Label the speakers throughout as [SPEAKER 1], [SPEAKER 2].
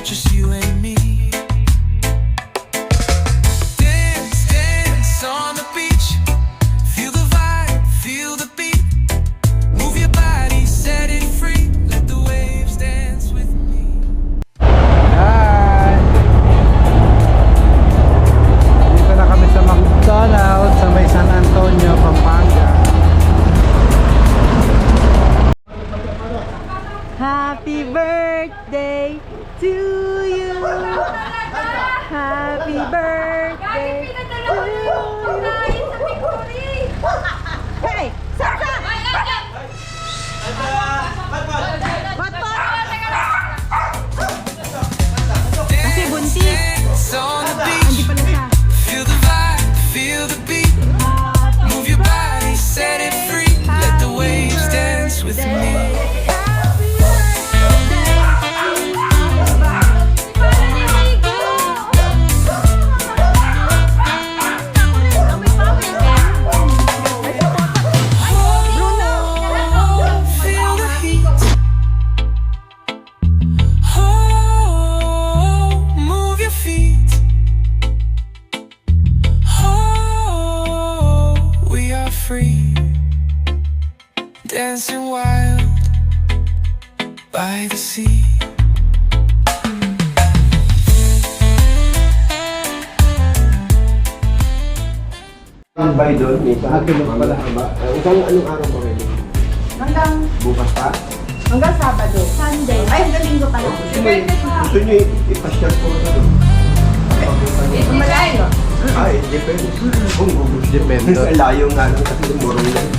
[SPEAKER 1] just you and me. Dance, dance on the beach. Feel the vibe, feel the beat. Move your body, set it free. Let the waves dance with me.
[SPEAKER 2] Hi! Dito na kami sa McDonald's sa may San Antonio, Pampanga.
[SPEAKER 3] Happy birthday to you. Happy birthday to you. Hey, Sasa! Kasi buntis.
[SPEAKER 1] Dance on the beach.
[SPEAKER 3] Hindi pala siya.
[SPEAKER 1] Feel the vibe, feel the beat. Move your body, set it free. Let the waves dance with me. Feel the heat. Oh, move your feet. Oh, we are free, dancing wild by the sea.
[SPEAKER 4] Ang bay doon, may pahagin mo pala ba? Anong araw ba ngayon?
[SPEAKER 5] Hanggang,
[SPEAKER 4] Bukas pa?
[SPEAKER 5] hanggang Sabado. Sunday. Ay, hanggang Linggo pala.
[SPEAKER 4] Gusto nyo ipasyal ko na doon?
[SPEAKER 5] Malayo.
[SPEAKER 4] Ay, depende. Kung gusto.
[SPEAKER 2] Depende.
[SPEAKER 4] Ang layo nga lang kasi yung morong lang.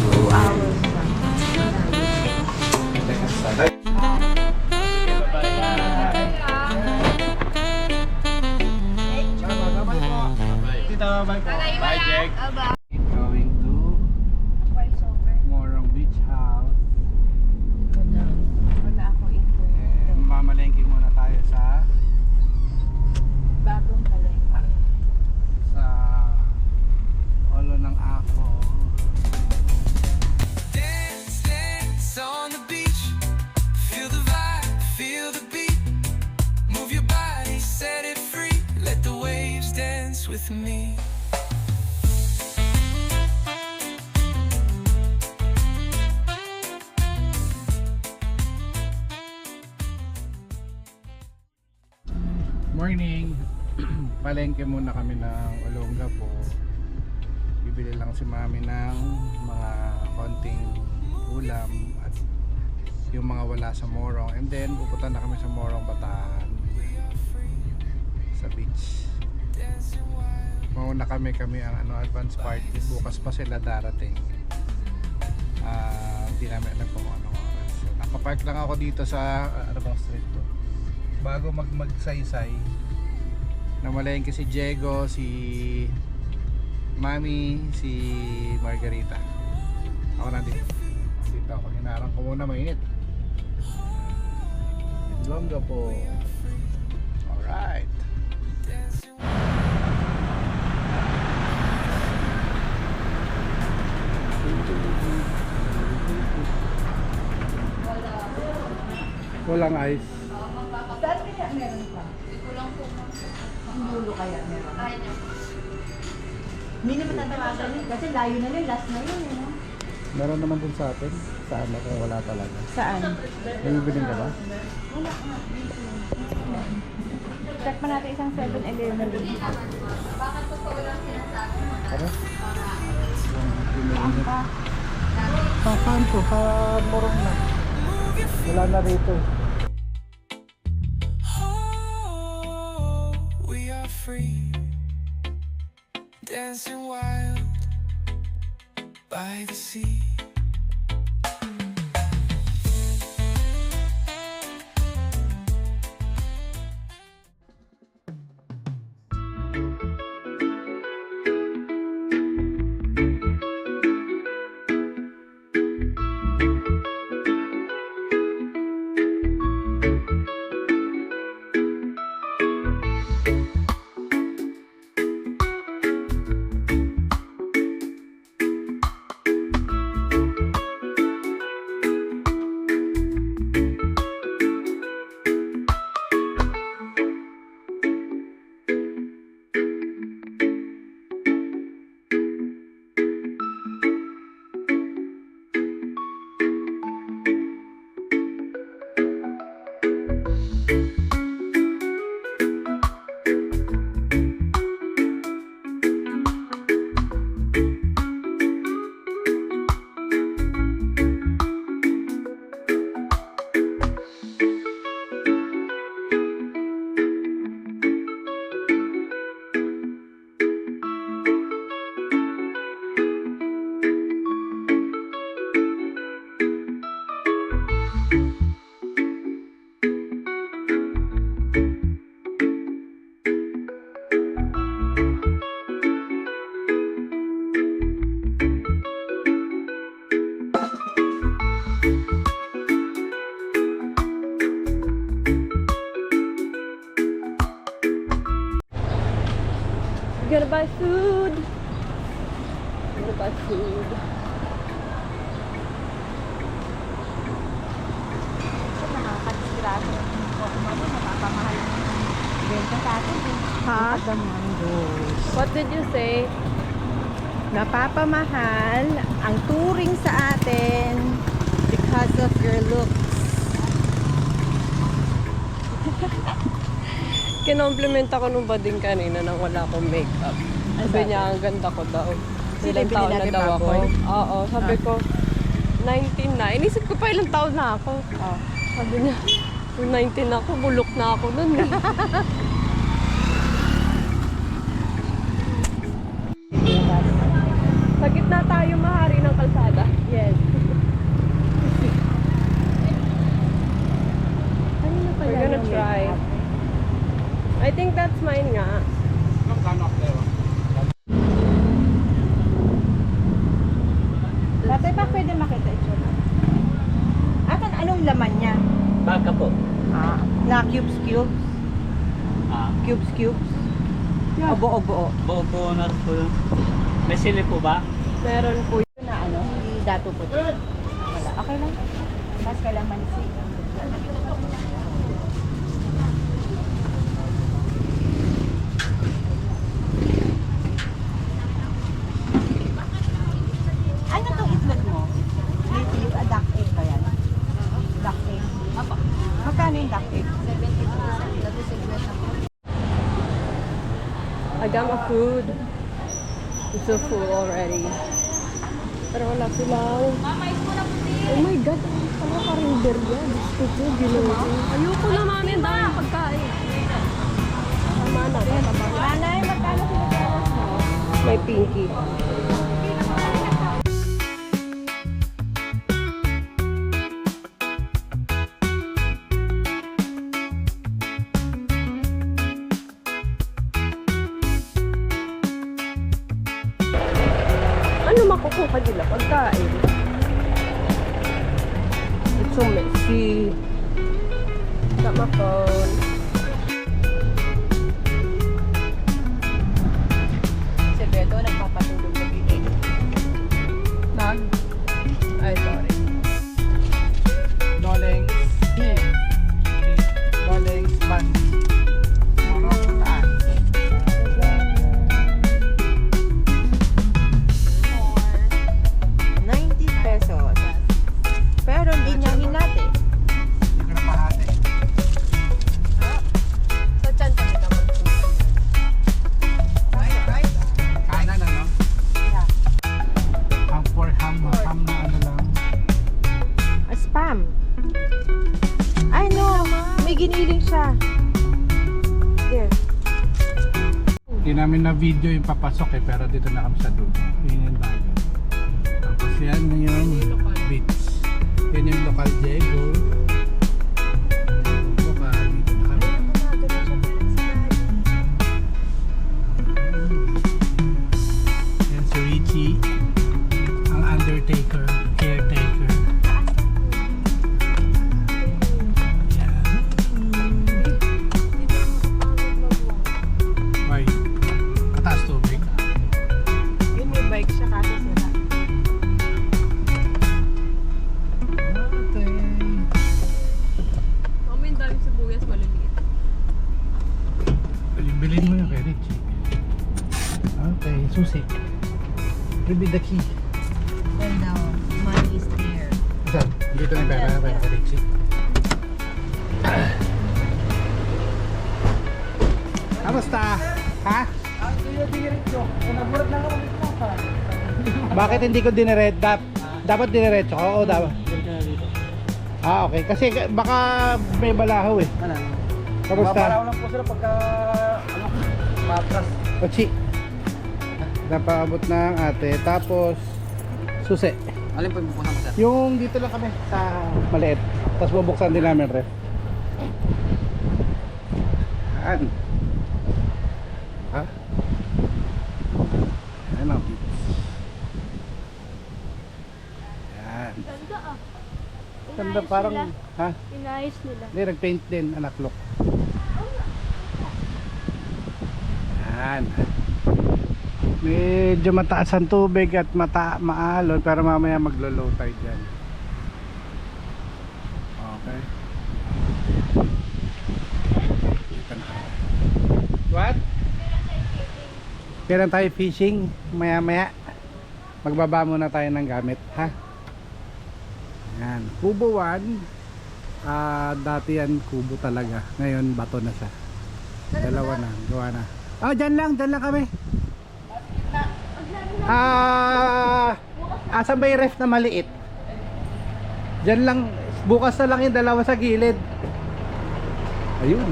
[SPEAKER 2] Going to Morong Beach House.
[SPEAKER 5] Wala ako ito.
[SPEAKER 2] Mamalengke muna tayo sa
[SPEAKER 5] Bagong palengke.
[SPEAKER 2] Olo ng Ako.
[SPEAKER 1] Dance, dance on the beach. Feel the vibe, feel the beat. Move your body, set it free. Let the waves dance with me.
[SPEAKER 2] Morning! Palengke muna kami ng Olongapo. Bibili lang si mami ng mga konting ulam at yung mga wala sa Morong, and then pupunta na kami sa Morong, Bataan sa beach. Mauna kami ang advance party. Bukas pa sila darating. Hindi namin alam kung anong oras. So, nakapark lang ako dito sa ano bang street to, bago magsaysay. Namalengke si Diego, si Mami, si Margarita. Ako nandito. Dito ako, hinarang ko muna, mainit. Longga po. Alright. Walang ice.
[SPEAKER 5] Saan kaya meron pa? Ang dulo kaya meron? Hindi naman tatawagan yun. Kasi layo na yun. Last na yun. No?
[SPEAKER 2] Meron naman dun sa atin. Saan ako? Wala talaga.
[SPEAKER 5] Saan?
[SPEAKER 2] May bibiling ka ba?
[SPEAKER 5] Wala nga. Check pa natin isang 7-Eleven na rin.
[SPEAKER 2] Tara.
[SPEAKER 5] Saan pa?
[SPEAKER 2] Saan to? Sa Morong na. Wala na rito.
[SPEAKER 1] Oh, we are free, dancing wild by the sea.
[SPEAKER 6] Gonna buy food. Gonna buy food.
[SPEAKER 3] Nakakadisgrado. O kumano, napapamahal yung benta sa atin.
[SPEAKER 6] Ha?
[SPEAKER 3] The mangoes.
[SPEAKER 6] What did you say?
[SPEAKER 3] Napapamahal ang touring sa atin because of your looks.
[SPEAKER 6] Kinomplement ako nung bading kanina nang wala akong makeup. Sabi niya, ang ganda ko daw.
[SPEAKER 3] Sino
[SPEAKER 6] Ilang
[SPEAKER 3] yung
[SPEAKER 6] taon
[SPEAKER 3] binili
[SPEAKER 6] na
[SPEAKER 3] natin,
[SPEAKER 6] daw ako.
[SPEAKER 3] baboy?
[SPEAKER 6] Oo, sabi ko, 19 na. Inisip ko pa ilang taon na ako.
[SPEAKER 3] Oh.
[SPEAKER 6] Sabi niya, nung 19 ako, bulok na ako nun. Eh. Sa gitna tayo mahari ng kalsada.
[SPEAKER 3] Yes.
[SPEAKER 6] We're gonna try. I think that's mine nga.
[SPEAKER 3] Dati ba pwede makita ito? At anong laman niya?
[SPEAKER 7] Baka po.
[SPEAKER 3] Na cubes?
[SPEAKER 7] Ah,
[SPEAKER 3] Cubes? O buo-buo?
[SPEAKER 7] buo na po yun. May sili po ba?
[SPEAKER 6] Meron po.
[SPEAKER 3] Na ano, hindi dato po. Wala. Okay lang. Mas kalamansi. Ano tong itlog mo? Duck egg ba yan? Duck egg? Magkano yung duck egg?
[SPEAKER 6] I got my food. I'm so full already. Pero wala silang. Oh my God, ano ka render yan? Gusto ko, ginawa. Ayoko na mami, ang daming pagkain. Tama na.
[SPEAKER 3] Nanay, magkano pinagawas mo?
[SPEAKER 6] May pinky. Ano makukuha nila pagkain? It's so messy. Got my phone.
[SPEAKER 3] Si Beto, nagpapatulog na bibig.
[SPEAKER 6] Nag? Ay, sorry.
[SPEAKER 2] Dolings. Dolings pan. Moro taan.
[SPEAKER 3] 90 pesos. Pero hindi niya hinati.
[SPEAKER 2] Hindi ko na pahati.
[SPEAKER 6] Sa chan pa kita magpunta.
[SPEAKER 2] Kanan ano? Ham for ham na ano lang.
[SPEAKER 3] Spam. Ay no, may giniling siya. There.
[SPEAKER 2] Hindi namin na video yung papasok eh, pero dito na kami sa dulo. Yun yung dagat. Tapos yan yung beach. Yan yung local Diego. Local, dito na kami. Yan si Richie, ang undertaker, caretaker. Yan. Why? Mataas tubig.
[SPEAKER 3] Yun may bike siya kasi sila.
[SPEAKER 2] Okay.
[SPEAKER 6] Mami, ang daming sibuyas maliliit.
[SPEAKER 2] Bilhin mo yung kay Richie. Okay, susi. Will be the key.
[SPEAKER 3] Well now, money is there.
[SPEAKER 2] Saan? Dito na yung pera kay Richie. Kamusta? Ha? Bakit hindi ko diniret? Dapat diniretso ko? Oo, dapat. Okay. Kasi baka may balahaw eh. Kamusta?
[SPEAKER 4] Maparaw lang po sila pagka matras.
[SPEAKER 2] Ochi. Napaabot ng ate. Tapos, susi.
[SPEAKER 4] Alin po yung pupunta mo sir?
[SPEAKER 2] Yung dito lang kami sa maliit. Tapos bubuksan din namin ref. Yan. Ha? Yan ang beach. Yan.
[SPEAKER 5] Ganda ah.
[SPEAKER 2] Ganda parang, ha?
[SPEAKER 5] Inayos nila.
[SPEAKER 2] Hindi, nag-paint din, anak look. Yan. Medyo mataas ang tubig at maalon, pero mamaya maglo-low tide dyan. Okay. What? Kailan tayo fishing? Maya magbaba muna tayo ng gamit, ha? Yan, kubo 1. Dati yan kubo talaga. Ngayon bato na siya. Dalawa na, gawa na. Dyan lang kami. Asan ba yung ref na maliit? Dyan lang, bukas na lang yung dalawa sa gilid. Ayun.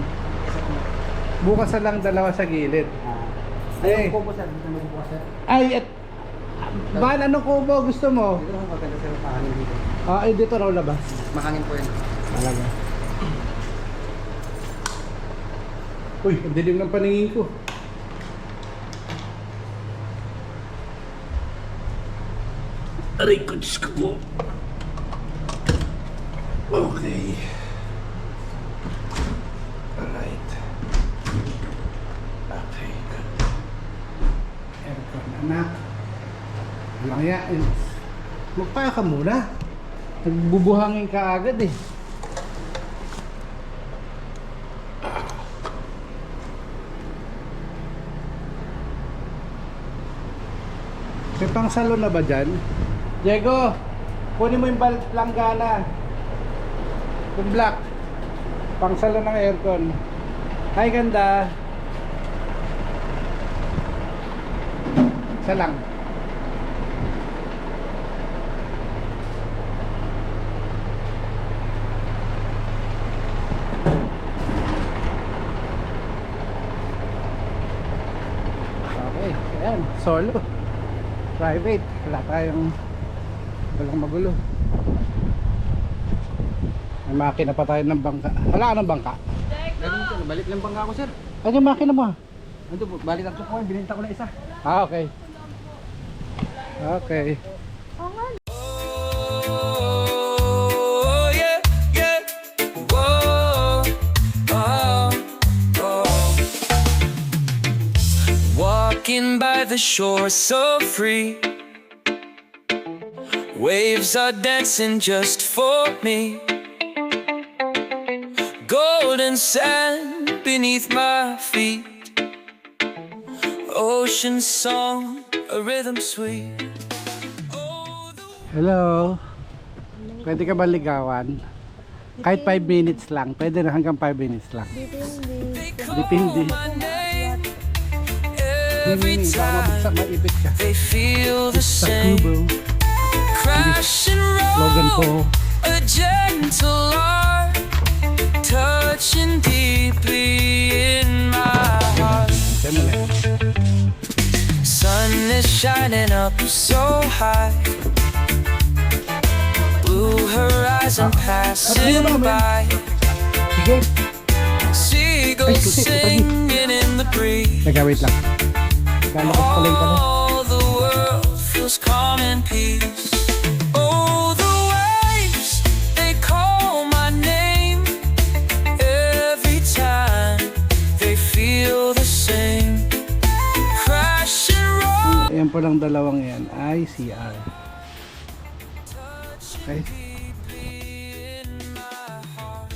[SPEAKER 2] Bukas na lang dalawa sa gilid. Ay,
[SPEAKER 4] Kubo sir, dito magbubukas sir.
[SPEAKER 2] ay, Van, anong kubo gusto mo?
[SPEAKER 4] Dito lang maganda sir, makangin dito.
[SPEAKER 2] Ay, dito raw labas.
[SPEAKER 4] Makangin po yun.
[SPEAKER 2] Talaga. Uy, ang dilim ng paningin ko. Aray ko, Diyos ko po. Okay. Alright. Okay, good. Aircon, anak. Walang yan. Magpaka ka muna. Nagbubuhangin ka agad eh. May pangsalo na ba dyan? Diego, kunin mo yung langgana. Yung black. Pangsalo ng aircon. Hi, ganda. Isa lang. Okay, ayan, solo. Private, walang magulo. May makina pa tayo ng bangka. Wala ka ng bangka?
[SPEAKER 4] Ganun sir, balik lang bangka ako sir.
[SPEAKER 2] Ano yung makina mo?
[SPEAKER 4] Ando po, balik ang ko, binenta ko na isa.
[SPEAKER 2] Okay. Okay.
[SPEAKER 1] Oh, yeah, yeah. Whoa, oh, oh. Walking by the shore so free. Waves are dancing just for me. Golden sand beneath my feet. Ocean song, a rhythm sweet.
[SPEAKER 2] Hello. Pwede ka ba ligawan? Kahit 5 minutes lang. Pwede na hanggang 5 minutes lang. Depende.
[SPEAKER 1] My name every
[SPEAKER 2] Baka mabagsak,
[SPEAKER 1] time
[SPEAKER 2] maipit ka.
[SPEAKER 1] they feel the
[SPEAKER 2] Sa
[SPEAKER 1] same.
[SPEAKER 2] kubo.
[SPEAKER 1] Crash and
[SPEAKER 2] Logan po.
[SPEAKER 1] roll, a gentle art, touching deeply in my heart.
[SPEAKER 2] Diyan mo lang.
[SPEAKER 1] Sun is shining up so high, blue horizon passing by,
[SPEAKER 2] Sige.
[SPEAKER 1] seagulls
[SPEAKER 2] Ay,
[SPEAKER 1] singing in the breeze.
[SPEAKER 2] Teka, wait lang. Gano'n ko pala yung tanong.
[SPEAKER 1] All the world feels calm and peace. Oh, the waves, they call my name. Every time they feel the same. Crash and roll.
[SPEAKER 2] Ayan po lang dalawang yan. ICR. Okay.
[SPEAKER 1] Deeply in my heart.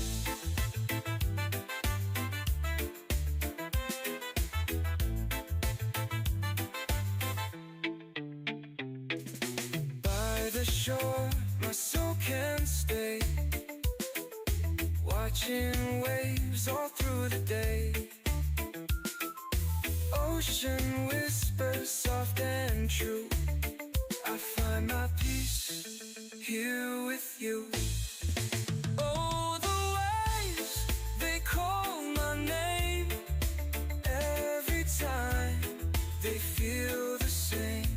[SPEAKER 1] By the shore, my soul can stay, watching waves all through the day. Ocean whispers soft and true. I find my peace here with you. Oh, the waves, they call my name. Every time they feel the same.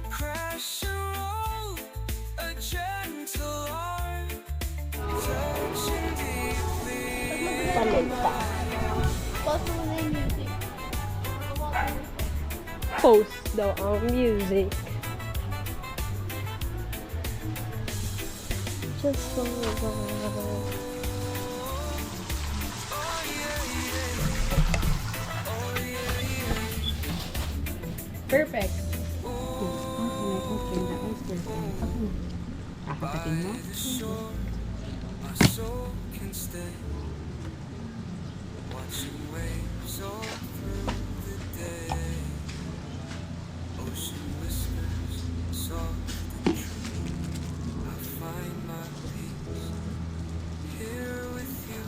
[SPEAKER 1] Crash and roll, a gentle arm, touching deeply.
[SPEAKER 6] Post daw ang music. Just for a while. Perfect.
[SPEAKER 3] Kakatakin mo?
[SPEAKER 1] My soul can stay watching waves all through the day. Ocean whispers soft and true. I find my peace here with you.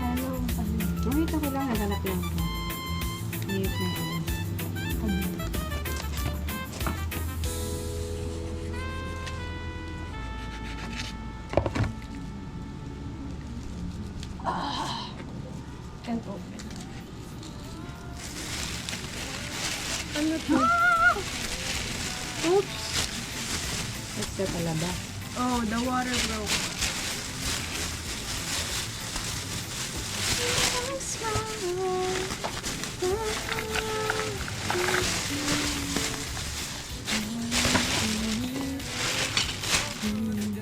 [SPEAKER 3] Hello. Wait, ako lang. Naganap lang ako. Mute na yun.
[SPEAKER 6] Can't open. Ano to? Oops.
[SPEAKER 3] Let's go talaba.
[SPEAKER 6] Oh, the water broke.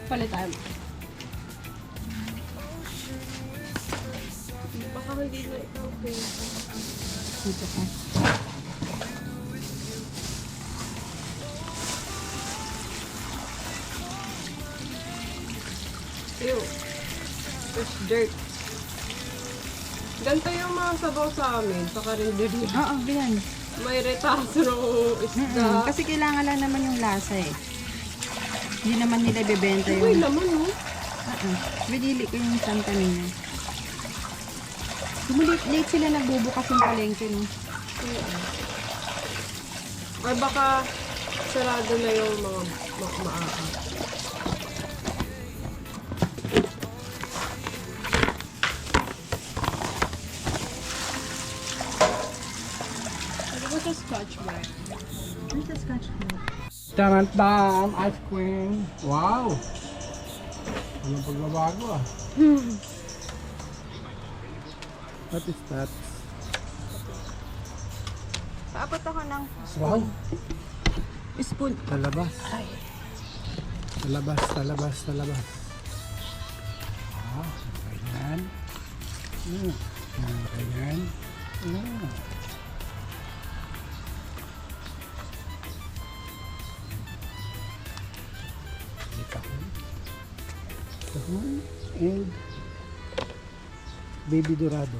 [SPEAKER 6] Palit tayo. Baka hindi na ikaw okay.
[SPEAKER 3] Dito ka.
[SPEAKER 6] Ew. It's dirt. Ganito yung mga sabaw sa amin, sa karinderi.
[SPEAKER 3] Oo, yan.
[SPEAKER 6] May retaso ng isda.
[SPEAKER 3] Kasi kailangan lang naman yung lasa eh. Hindi naman nila bebenta
[SPEAKER 6] Uy,
[SPEAKER 3] yung...
[SPEAKER 6] laman oh.
[SPEAKER 3] Binili ko yung Santa Nina. Late sila nagbubukas ng palengke, no?
[SPEAKER 6] Or baka sarado na yung mga maaaka. Ano ba ito scotch ba?
[SPEAKER 3] Ano sa scotch ko?
[SPEAKER 2] Tarantam! Ice cream! Wow! Anong pagbabago ah? What is that?
[SPEAKER 3] Paabot ako ng
[SPEAKER 2] Wow!
[SPEAKER 3] spoon.
[SPEAKER 2] Talabas. Talabas, talabas, talabas. Ah, ganyan. Ganyan. Kahon and baby dorado.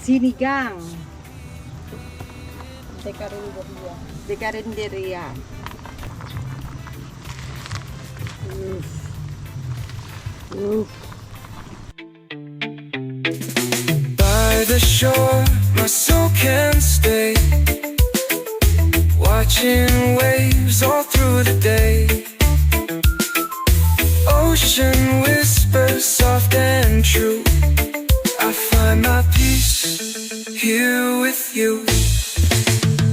[SPEAKER 3] Sinigang.
[SPEAKER 6] Teka rin buhiya.
[SPEAKER 3] De Carinderia.
[SPEAKER 1] By the shore, my soul can stay, watching waves all through the day. Ocean whispers soft and true. I find my peace here with you.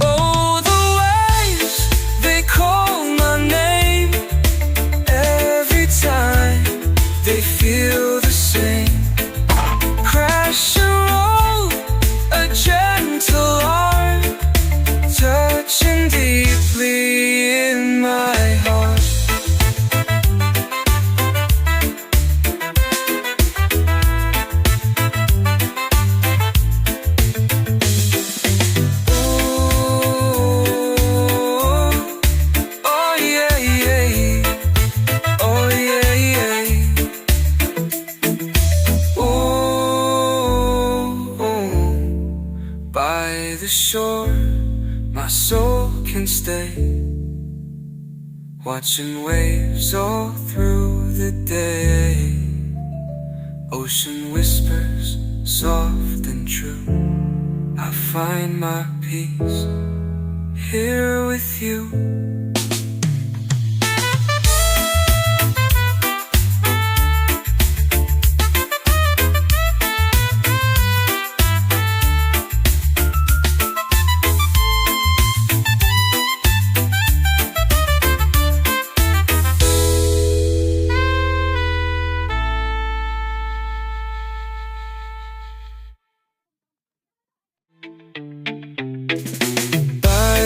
[SPEAKER 1] Oh, the waves, they call my name. Every time they feel the same. Crash and roll, a gentle arm, touching deeply in my heart. Ooh, oh yeah, yeah. Oh yeah, yeah. Ooh, by the shore, my soul can stay, watching waves all through the day. Ocean whispers soft and true. I find my peace here with you.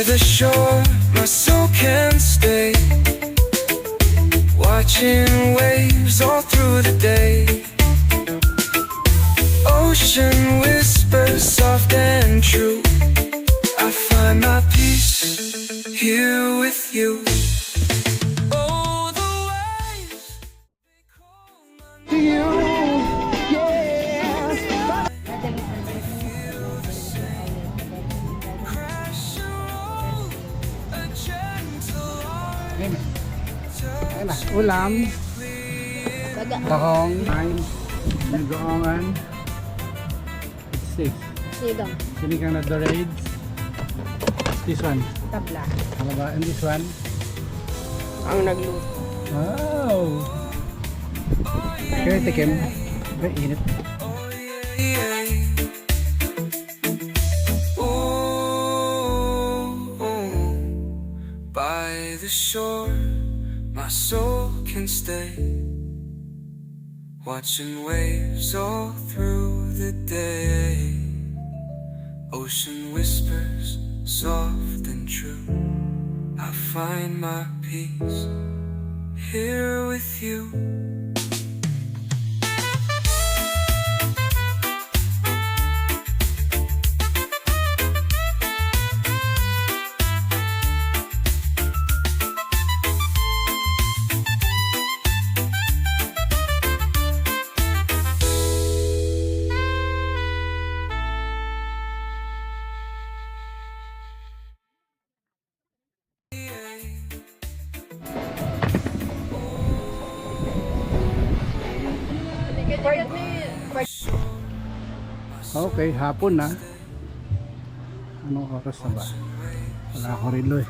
[SPEAKER 1] By the shore, my soul can stay, watching waves all through the day. Ocean whispers soft and true. I find my peace here with you. Oh, the waves, they call my crash and roll, a gentle
[SPEAKER 2] Ayun na. Ayun na. Ulam. Tahong. Nagoongan. It's 6.
[SPEAKER 6] Sidang.
[SPEAKER 2] Sinigang na dorades. This one.
[SPEAKER 3] Tabla.
[SPEAKER 2] Ano ba? And this one?
[SPEAKER 6] Ang nagluto.
[SPEAKER 2] Wow! Kaya tikim. Ay, init.
[SPEAKER 1] By the shore, my soul can stay, watching waves all through the day. Ocean whispers soft and true. I find my peace here with you.
[SPEAKER 2] Okay, hapon na. Anong oras na ba? Wala ako relo eh.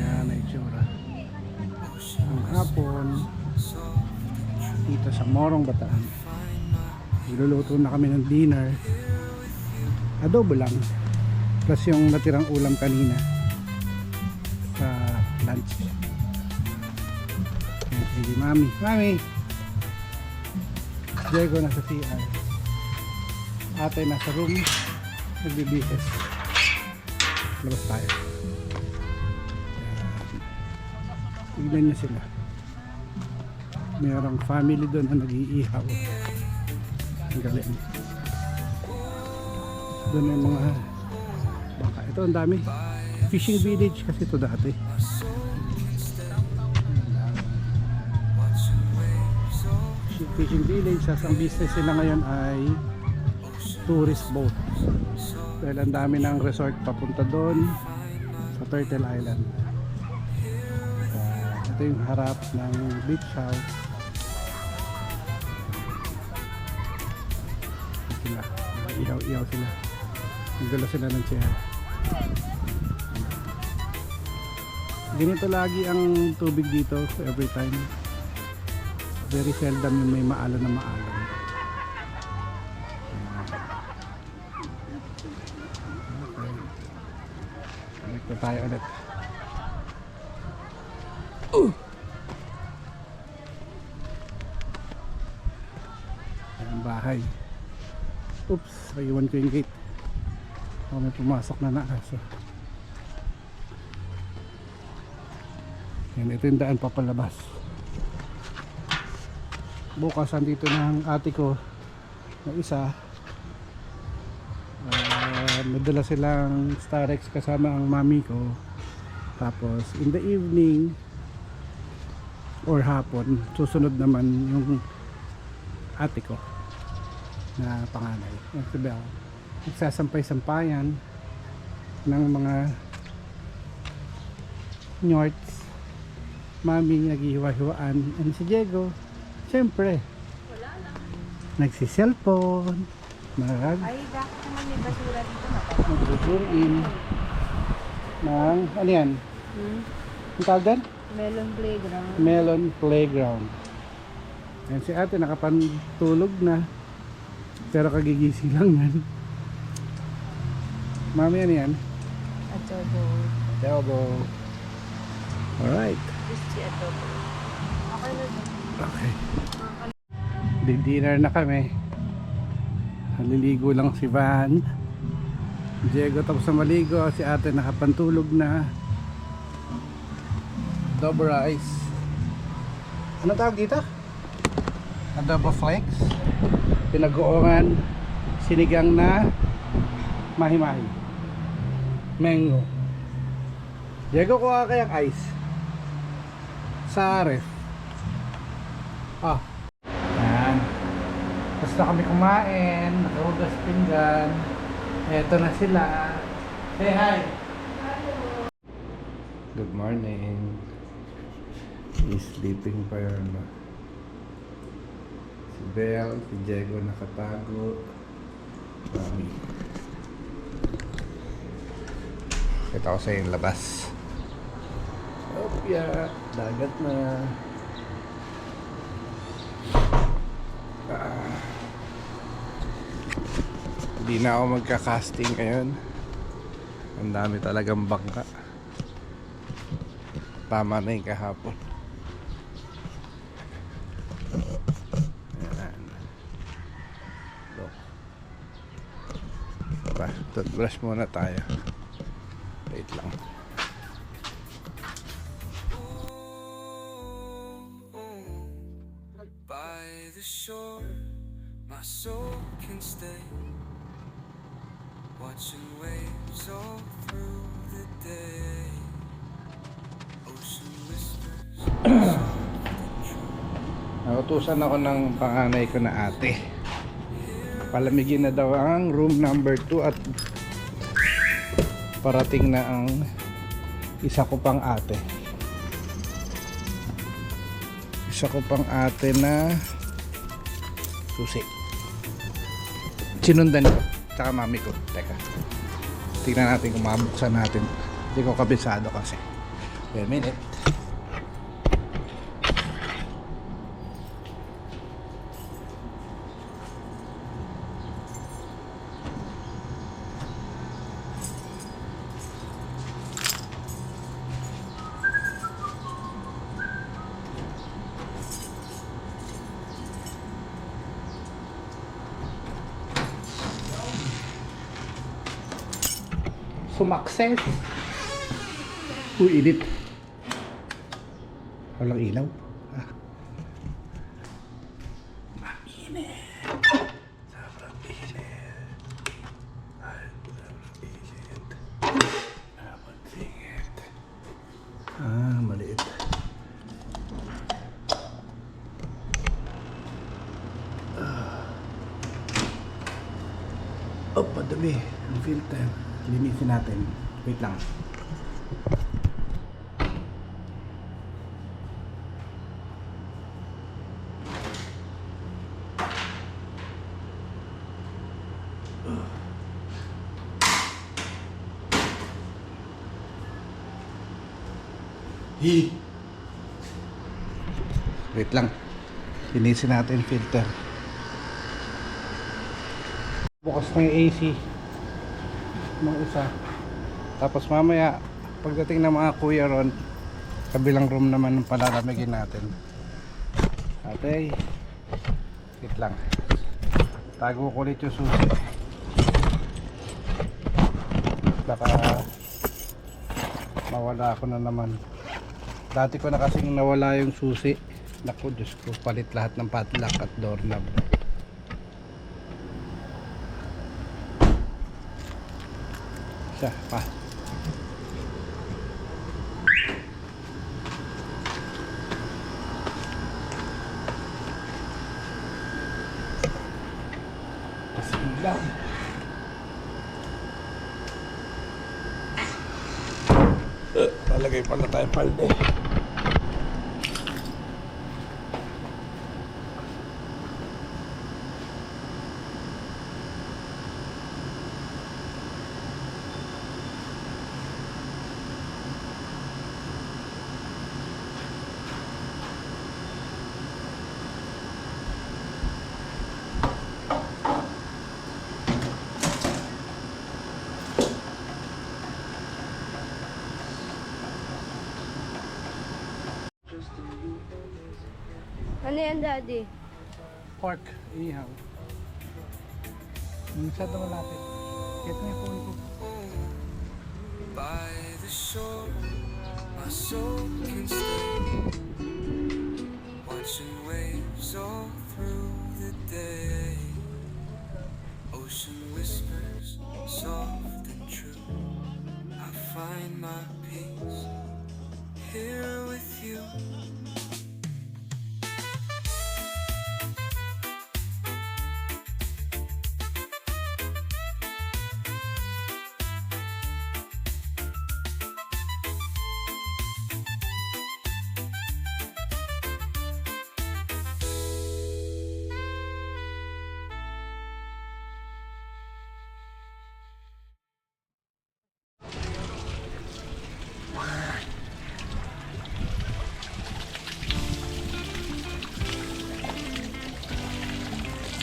[SPEAKER 2] Yan, ay tsura. Ang hapon, dito sa Morong Bataan. Iluluto na kami ng dinner. Adobo lang. Plus yung natirang ulam kanina sa lunch. Yan, sige, Mami. Mami! Diego nasa CR. Ate nasa room, nagbibihis. Labas tayo. Tignan niyo sila. Mayroong family doon na nag-iihaw. Ang galing. Doon yung mga baka. Ito ang dami. Fishing village kasi ito dati. Fishing village. Ang business nila ngayon ay tourist boat, dahil ang dami ng resort papunta doon sa Turtle Island. Ito yung harap ng beach house. Sila, ihaw-ihaw sila, nagdala sila ng chair. Ganito lagi ang tubig dito every time. Very seldom yung may maalam na maalam. Ito tayo ulit. Ang bahay. Oops, iwan ko yung gate. May pumasok na nakaso. Yan, ito yung daan papalabas. Bukas andito na ang ate ko na isa. Nadala silang Starex kasama ang mami ko. Tapos in the evening or hapon, susunod naman yung ate ko na panganay, yung si Belle. Nagsasampay-sampayan ng mga nyorts. Mami naghihiwa-hiwaan. And si Diego, siyempre nagsi-cellphone,
[SPEAKER 3] Ay, bakit naman may basura dito?
[SPEAKER 2] mag-in ng, ano yan? Ang tawag doon?
[SPEAKER 6] Melon playground.
[SPEAKER 2] Melon Playground. Yan si ate nakapantulog na, pero kagigising lang yan. Mami, ano yan?
[SPEAKER 6] Adobo.
[SPEAKER 2] Adobo. Alright.
[SPEAKER 6] Crispy adobo. Okay na dyan.
[SPEAKER 2] Okay. Dinner na kami. Naliligo lang si Van. Diego tapos na maligo, si ate nakapantulog na. Double rice. Ano tawag dito? Adobo flakes. Pinagoongan, sinigang na mahi-mahi. Mango. Diego, kuha kayang ice sa ref. Ah. Yan. Basta kami kumain, nakahugas pinggan. Eto na sila. Say hi. Good morning. He's sleeping pa yun. Si Belle, si Diego nakatago. Mami. Kita ko sa yung labas. Opya, dagat na. Hindi na ako magka-casting ngayon. Ang dami talagang bangka. Tama na yung kahapon. Ayan. Look. Diba? Toothbrush muna tayo. Wait lang.
[SPEAKER 1] By the shore, my soul can stay. Watching waves all through the day. Ocean whispers.
[SPEAKER 2] Nautusan ako ng panganay ko na ate. Palamigin na daw ang room number 2 at parating na ang isa ko pang ate. Isa ko pang ate na susi. Sinundan ko. Tsaka mami ko. Teka. Tingnan natin kung mabuksan natin. Hindi ko kabisado kasi. Wait a minute. Sumakses. Uy, init. Walang ilaw. Ah. Mainit. Sobrang init. Ay, sobrang init. Sobrang singit. Ah, maliit. Oh, padami. Ang filter. Linisin natin. Wait lang. Wait lang. Linisin natin filter. Bukas na yung AC. Mga isa. Tapos mamaya pagdating ng mga kuya ron, kabilang room naman ng palalamigin natin. Ate, wait lang. Tago ko ulit yung susi. Baka mawala ako na naman. Dati ko na kasing nawala yung susi. Naku, Diyos ko, palit lahat ng padlock at doorknob. Siya, pa. Pasilang. Talagay pala tayo palde.
[SPEAKER 6] Ano yan, Daddy?
[SPEAKER 2] Pork, ihaw. Masyado malapit. Kahit may phone ko.
[SPEAKER 1] by the shore, my soul can stay. Watching waves all through the day. Ocean whispers, soft and true. I find my peace here with you.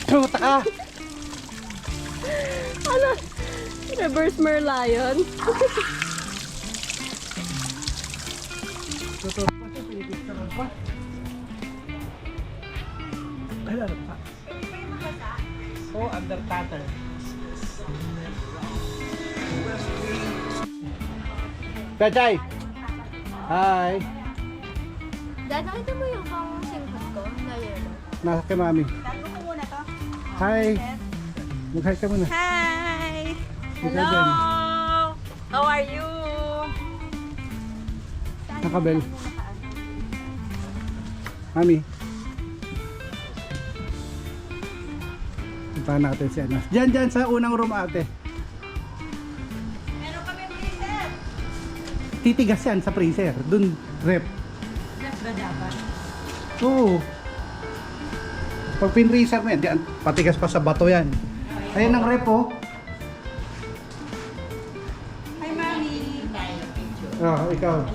[SPEAKER 2] Truta ka!
[SPEAKER 6] Ano? Reverse Merlion?
[SPEAKER 2] Ay, ano pa?
[SPEAKER 7] Oh, under cutter.
[SPEAKER 2] Pechay! Hi!
[SPEAKER 5] Dad, nakita mo yung singkot ko na yellow?
[SPEAKER 2] Nasa kay mami.
[SPEAKER 3] Tanong ko muna to.
[SPEAKER 2] Hi! Mag-hi ka muna.
[SPEAKER 3] Hi!
[SPEAKER 2] Ikaw dyan.
[SPEAKER 3] How are you?
[SPEAKER 2] Nakabel. Mami. Punta natin si Anas. Diyan sa unang room ate.
[SPEAKER 3] Meron kami freezer.
[SPEAKER 2] Titigas yan sa freezer. Dun rep.
[SPEAKER 3] Yes ba dapat?
[SPEAKER 2] Oo. Pag pinreezer mo yan, diyan, patigas pa sa bato yan. Ayan ang rep oh.
[SPEAKER 3] Hi, Mami.
[SPEAKER 2] Oh, ikaw.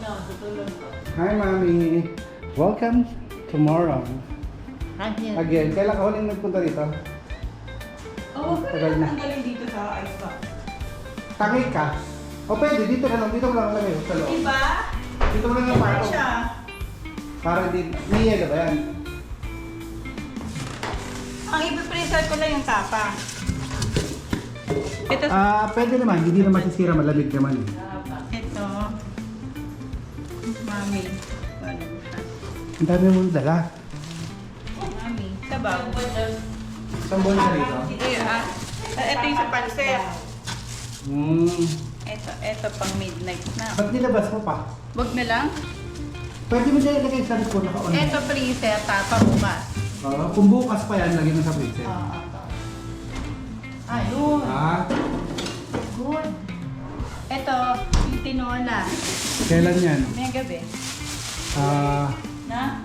[SPEAKER 2] Hi, Mami. Welcome tomorrow. Again, kailan ka huling nagpunta dito?
[SPEAKER 3] Oh, huwag ka
[SPEAKER 2] Tagal na.
[SPEAKER 3] na tanggalin dito sa ice box.
[SPEAKER 2] Tangay ka? O pwede, dito na lang. Dito mo lang lagay sa loob.
[SPEAKER 3] Diba?
[SPEAKER 2] Dito mo lang yung
[SPEAKER 3] Ano
[SPEAKER 2] pato.
[SPEAKER 3] siya?
[SPEAKER 2] Para di, may yelo ba yan?
[SPEAKER 3] Ang ipipreser ko lang yung tapa. Ito,
[SPEAKER 2] Pwede naman. Hindi naman masisira. Malamig naman.
[SPEAKER 3] ito. Mami.
[SPEAKER 2] Ang dami mong dala.
[SPEAKER 3] Mami. Sabaw.
[SPEAKER 2] Isang buwan ka rito?
[SPEAKER 3] Ito yung sa pansit. Ito pang midnight na.
[SPEAKER 2] Ba't nilabas mo pa?
[SPEAKER 3] Wag na lang.
[SPEAKER 2] Pwede mo dyan ilagay sa rito naka-on.
[SPEAKER 3] Ito freezer, tapa bukas.
[SPEAKER 2] Kung bukas pa yan, lagyan mo sa freezer.
[SPEAKER 3] Ayun.
[SPEAKER 5] Good.
[SPEAKER 3] Ito, yung tinola.
[SPEAKER 2] Kailan yan?
[SPEAKER 3] May gabi. Na?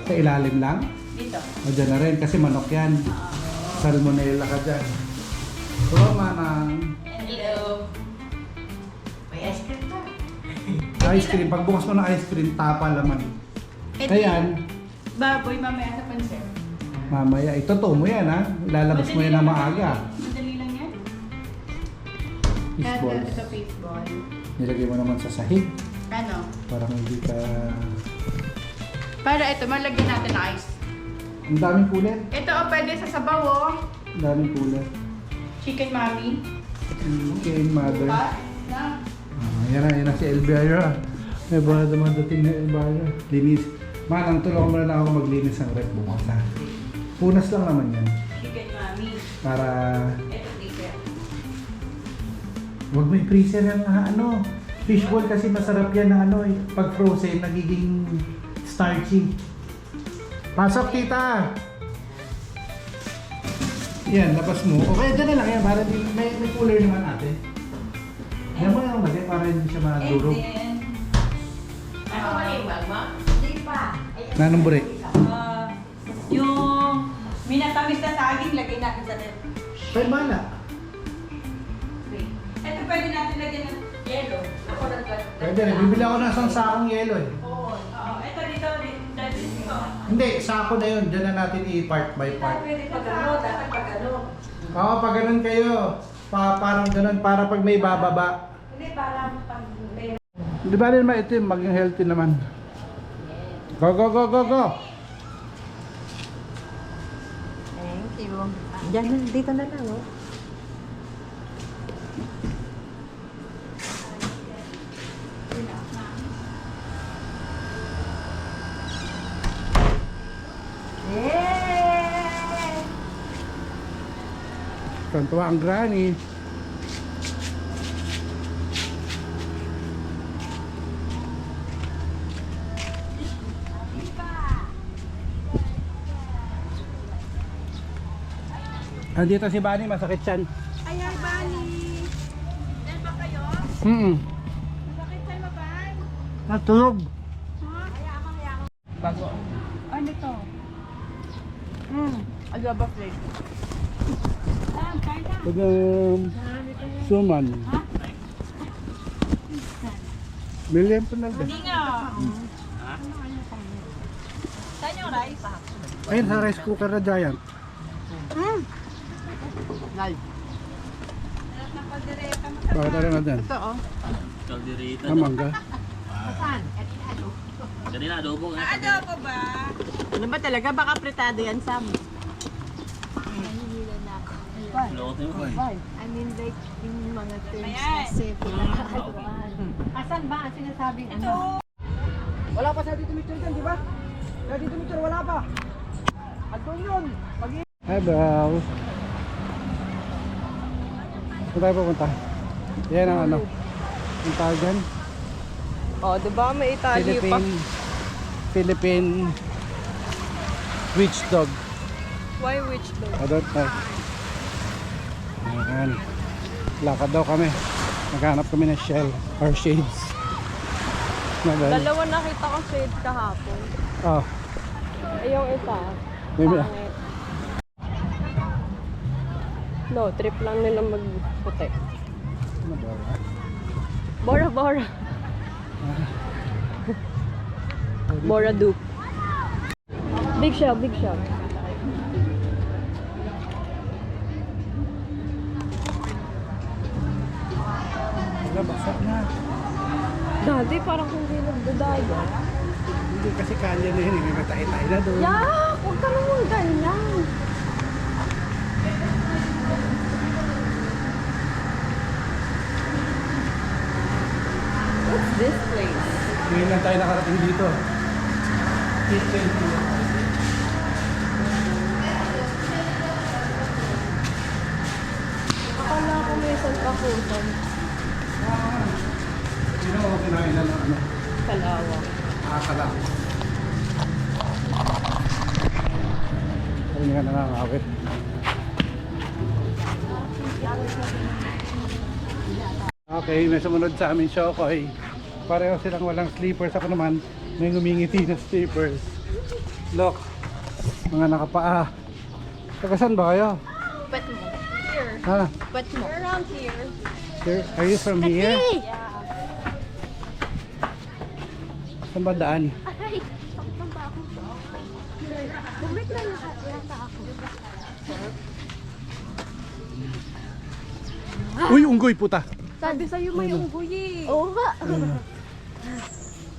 [SPEAKER 2] Sa ilalim lang?
[SPEAKER 3] Dito.
[SPEAKER 2] O dyan na rin, kasi manok yan. Salmonella ka dyan. So, manang.
[SPEAKER 3] Hello. May ice cream pa.
[SPEAKER 2] Ice cream. Pagbukas mo ng ice cream, tapa laman. Ayan.
[SPEAKER 3] Baboy mamaya sa pansit.
[SPEAKER 2] Mamaya, ituto mo yan ha. Ilalabas mo yan na maaga.
[SPEAKER 3] Madali lang yan.
[SPEAKER 2] Fishballs.
[SPEAKER 3] Ito fishball.
[SPEAKER 2] Nilagay mo naman sa sahig.
[SPEAKER 3] Ano?
[SPEAKER 2] Parang hindi ka...
[SPEAKER 3] Para ito, malagyan natin ng ice.
[SPEAKER 2] Ang daming kulit.
[SPEAKER 3] Ito, pwede sa sabaw, oh.
[SPEAKER 2] Ang daming kulit.
[SPEAKER 3] Chicken mami.
[SPEAKER 2] Okay, mother.
[SPEAKER 3] Pa? Na?
[SPEAKER 2] Yan na si Elvira. May ba naman dating na Elvira. Linis. Manang, tulungan mo na lang ako maglinis ng rep bukas ha. Punas lang naman yan.
[SPEAKER 3] Chicken mami.
[SPEAKER 2] Para...
[SPEAKER 3] Ito, dessert.
[SPEAKER 2] Huwag may freezer yung ano. Fishball kasi masarap yan na ano eh. Pag frozen, nagiging starchy. Pasok tita! Yan, labas mo. Okay, dyan na lang yan. Para may cooler naman ate. Yan mo lang lagay para hindi siya madurog.
[SPEAKER 3] And then, ano ba yung magma?
[SPEAKER 2] Nanong buri?
[SPEAKER 3] Yung minatamis na saging, lagay natin sa net.
[SPEAKER 2] Pwede bala.
[SPEAKER 3] Ito pwede natin lagyan ng yelo. Ako nagkat.
[SPEAKER 2] Pwede rin. Bibili ako ng isang sakong yelo eh.
[SPEAKER 3] Oo. Ito dito, dito.
[SPEAKER 2] Hindi, sako na yun. Diyan na natin i-part by part.
[SPEAKER 3] Pwede pag ano, dapat pag ano.
[SPEAKER 2] Oo, pag ganun kayo. Parang ganun, para pag may bababa.
[SPEAKER 3] Hindi, parang pag may...
[SPEAKER 2] Di ba rin ito yung maging healthy naman? Go, go, go, go, go!
[SPEAKER 6] Thank you. Diyan, dito na lang, oh.
[SPEAKER 2] Tuwa ang granny. Andito si Bani, masakit siyan.
[SPEAKER 3] Ay, Bani. Yan ba kayo? Bakit tayo mabay?
[SPEAKER 2] Natulog.
[SPEAKER 7] Bago.
[SPEAKER 3] Ano to? Agaba flake.
[SPEAKER 2] Pag suman. Million po na.
[SPEAKER 3] Saan yung rice?
[SPEAKER 2] Ayun sa rice cooker na giant. Bakit ano na dyan?
[SPEAKER 3] Ito oh.
[SPEAKER 8] Kalderita.
[SPEAKER 2] Amangga.
[SPEAKER 8] Kanina adobo nga.
[SPEAKER 3] Adobo ba? Ano ba talaga? Baka pritado yan, Sam.
[SPEAKER 8] Lote mo.
[SPEAKER 6] I mean like yung mga terms kasi pinakakaluan.
[SPEAKER 3] Asan ba ang sinasabing ano?
[SPEAKER 7] Wala pa sa dito Mitchell dyan, di ba? Sa dito Mitchell, wala pa. Andun yun.
[SPEAKER 2] Hi, bro. Saan tayo pupunta? Yan ang ano. Ang tawag dyan?
[SPEAKER 6] Oh, di ba may Italy pa?
[SPEAKER 2] Philippine witch dog.
[SPEAKER 6] Why witch dog?
[SPEAKER 2] I don't know. Ayan. Lakad daw kami. Naghanap kami ng shell or shades.
[SPEAKER 6] Dalawa nakita ko shade kahapon.
[SPEAKER 2] Oh,
[SPEAKER 6] Ay, yung isa.
[SPEAKER 2] maybe.
[SPEAKER 6] Pangit. No, trip lang nila magputi.
[SPEAKER 2] Ano ba?
[SPEAKER 6] Bora, Bora. Bora Duke. Big shell, big shell.
[SPEAKER 2] Wala, baksak na.
[SPEAKER 6] Dati parang hindi nagdadayo.
[SPEAKER 2] Hindi kasi kanya na yun. May matay-tay na doon.
[SPEAKER 6] Yak! Huwag ka naman ganyan. What's this place?
[SPEAKER 2] Ngayon lang tayo nakarating dito. Kitchen.
[SPEAKER 6] Akala ko may Santa Cruzan.
[SPEAKER 2] Sino ako kinain na ng ano?
[SPEAKER 6] Kalawa.
[SPEAKER 2] Nakakala. Hindi nga nakakawit. Okay, may sumunod sa amin Shokoy. Pareho silang walang sleepers. Ako naman, may ngumingiti na sleepers. Look, mga nakapaa. Tagasan ba kayo?
[SPEAKER 6] Pet mo. Here.
[SPEAKER 2] Ha?
[SPEAKER 6] Pet mo. Around here.
[SPEAKER 2] Here? Are you from here?
[SPEAKER 6] Yeah.
[SPEAKER 2] Saan ba daan?
[SPEAKER 6] Aray! Saktan ba ako? Bumit na yata ako.
[SPEAKER 2] Uy, unggoy puta!
[SPEAKER 6] Sabi sa'yo may unggoy eh. Oo nga.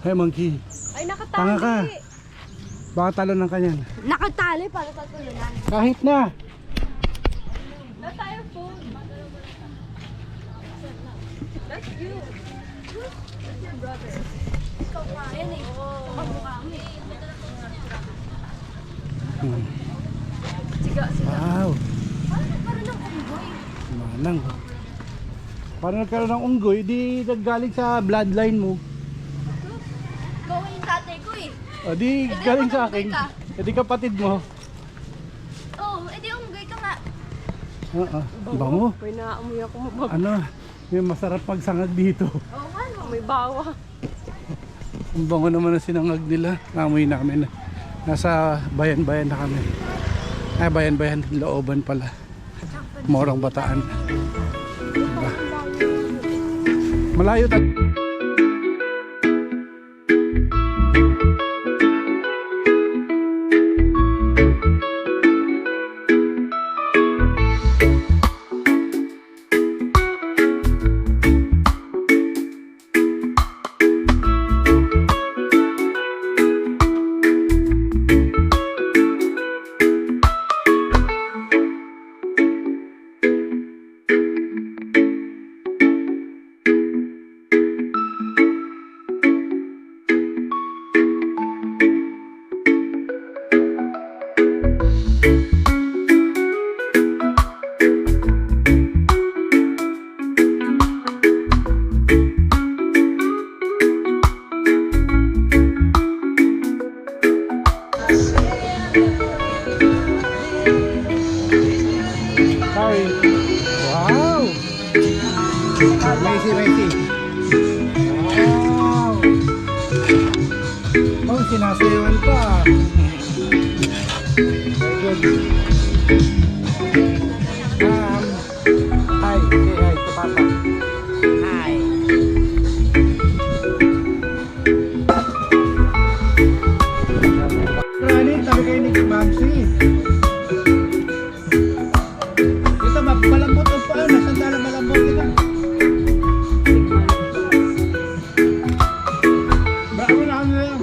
[SPEAKER 2] Hey monkey,
[SPEAKER 6] Ay, nakatali.
[SPEAKER 2] tanga ka. Baka talo ng kanyan.
[SPEAKER 6] Nakatali para sa tulunan.
[SPEAKER 2] Kahit na!
[SPEAKER 6] Na tayo phone. That's you. That's your brother. Ikaw pa. Yan eh. Kamukha mo eh. Siga, siga.
[SPEAKER 2] Wow!
[SPEAKER 6] Paano nagkaroon ng unggoy?
[SPEAKER 2] Manang. Paano nagkaroon ng unggoy? Di naggaling sa bloodline mo.
[SPEAKER 6] Ikaw yung tatay ko eh.
[SPEAKER 2] O di galing sa akin. E di kapatid mo.
[SPEAKER 6] Oo, edi unggoy ka nga.
[SPEAKER 2] Oo. Bango.
[SPEAKER 6] May naamoy ako mabag.
[SPEAKER 2] Ano? May masarap magsangag dito.
[SPEAKER 6] Oo nga no. May bawa.
[SPEAKER 2] Ang bango naman ang sinangag nila. Namoy namin. Nasa bayan-bayan na kami. Ay, bayan-bayan. Looban pala. Morong Bataan. Diba? Malayo tayo. Sorry. Wow! Macy. Wow! Oh, sinasayawan pa. Very good. Hi. Say hi to Papa.
[SPEAKER 3] Hi.
[SPEAKER 2] Rani, tabi kayo ni Mamsi. Ito, malambot ang paa. Nasandala malambot nila. Baka mo na ano yan.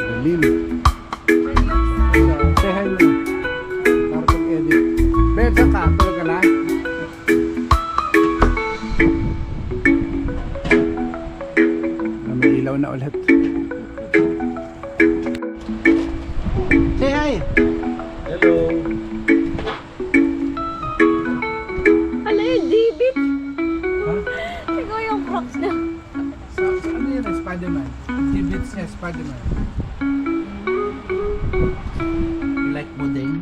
[SPEAKER 2] Dalim. Say hi mo. Para pag-edit. Besa ka, tulog ka na. May ilaw na ulit. Say hi!
[SPEAKER 4] Hello.
[SPEAKER 6] Ala yung dibit.
[SPEAKER 2] Ha?
[SPEAKER 6] Ikaw yung props na.
[SPEAKER 2] Ano yun? Spider-Man. Dibits niya, Spider-Man. You like budeng?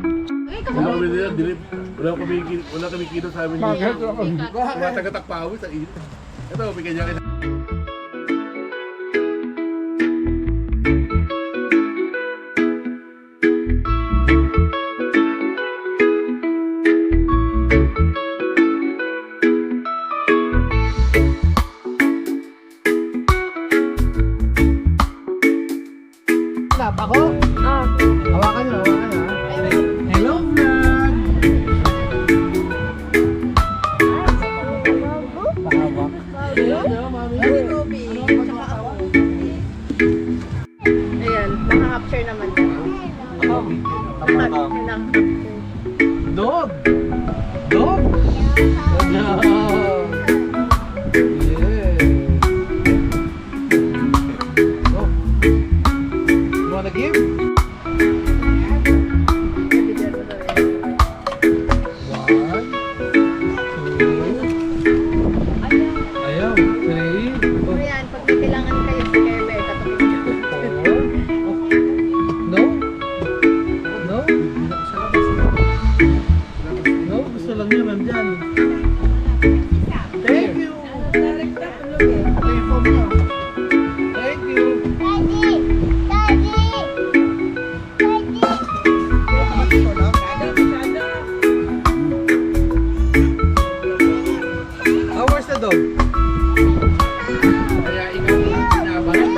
[SPEAKER 9] Wala kami nila, dilip. Wala kami kino sa amin.
[SPEAKER 2] Bakit?
[SPEAKER 9] Tumatagat pa ako sa init. Ito, bigyan niya kita.
[SPEAKER 2] Ako?
[SPEAKER 6] Ah.
[SPEAKER 2] Hawakan nyo ha. Hello vlog! Pahawak.
[SPEAKER 6] Ayan, maka-capture naman.
[SPEAKER 2] Dog! Dog! No! Yeah! Oh. You wanna give? One, two, ayaw, three,
[SPEAKER 6] Ayan, pag may kailangan kayo sa Care Bear, katabi niyo.
[SPEAKER 2] four. No? No? No? Gusto lang yun, nandyan. Thank you! Ito yung phone nyo. Thank you! Oh, where's the dog? Kaya ikaw yung pinabahan.